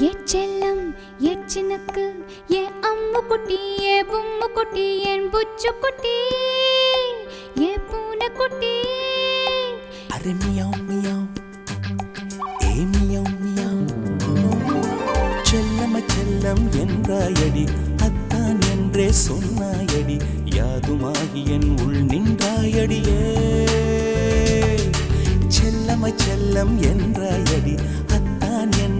செல்லம் எச்சினுக்கு ஏ அம்மு குட்டி ஏ பொம்மு குட்டி என் புச்சு குட்டி ஏ பூனை குட்டி அரே மியாவ் மியாவ் ஏ மியாவ் மியாவ் செல்லம் செல்லம் என்றாயடி அத்தான் என்றே சொன்னாயடி யாதுமாகி என் உள் நின்றாயடியே செல்லம் செல்லம் என்றாயடி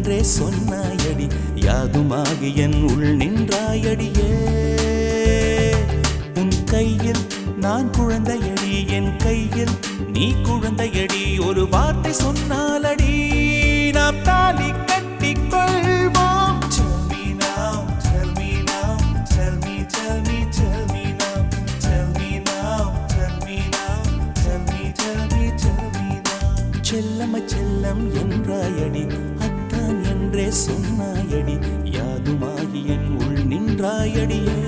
என்றே சொன்னாயடி யாதுமாகி என் உள் நின்றாயடியே உன் கையில் நான் குழந்தையடி என் கையில் நீ குழந்தையடி ஒரு வார்த்தை சொன்னாலடி நாம் தாலி கட்டிக் கொள்வோம் செல்லம் செல்லம் என்றாயடி அத்தான் என்றே சொன்னாயடி யாதுமாகி என் உள் நின்றாயடியே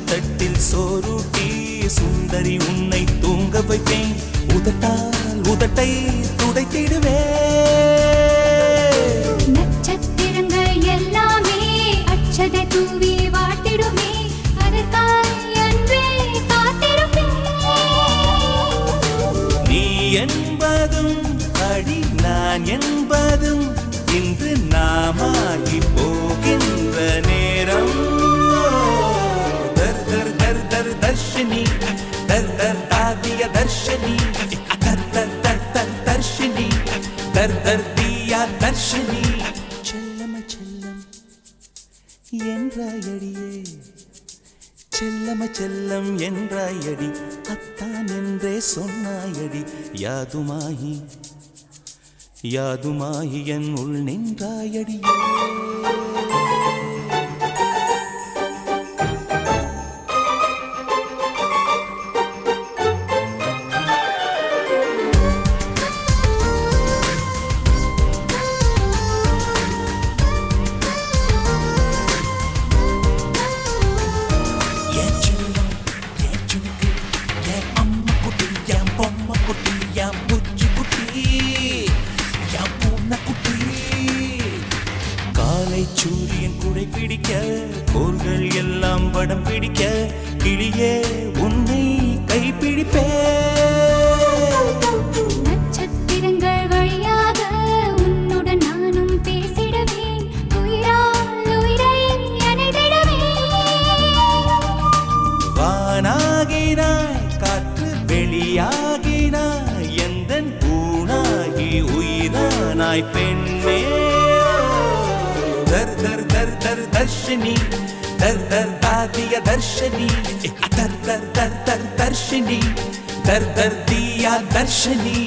தட்டில் சோறுட்டி சுந்தரி உன்னை தூங்க வைப்பேன் உதட்டால் உதட்டை துடைத்திடுவே நட்சத்திரங்கள் எல்லாமே அச்சதை தூவி வாட்டிடுமே அதற்காய் அன்பே காத்திருப்பேன் நீ என்பதும் அடி நான் என்பதும் இன்று நாமாகி போகின்ற நேரம் दर्शनी दर दर दादिया दर्शनी दर दर दर दर दर्शनी दर दर दिया दर्शनी செல்லம் செல்லம் என்றாயடியே செல்லம் செல்லம் என்றாயடி அத்தான் என்றே சொன்னாயடி யாதுமாகி யாதுமாகி என் உள் நின்றாயடியே சூரியன் குடை பிடிக்க கோள்கள் எல்லாம் படம் பிடிக்க கிளியே உன்னை கைப்பிடிப்பே நட்சத்திரங்கள் வழியாக உன்னுடன் நானும் பேசிடுவேன் உயிரால் உயிரை அணைத்திடுவேன் வானாகினாய் காற்று வெளியாகினாய் எந்தன் பூனாகி உயிரானாய் பெண்ணே दर दर दर दर दर्शनी दर दर दादिया दर्शनी दर दर दर दर दर्शनी दर दर दिया दर्शनी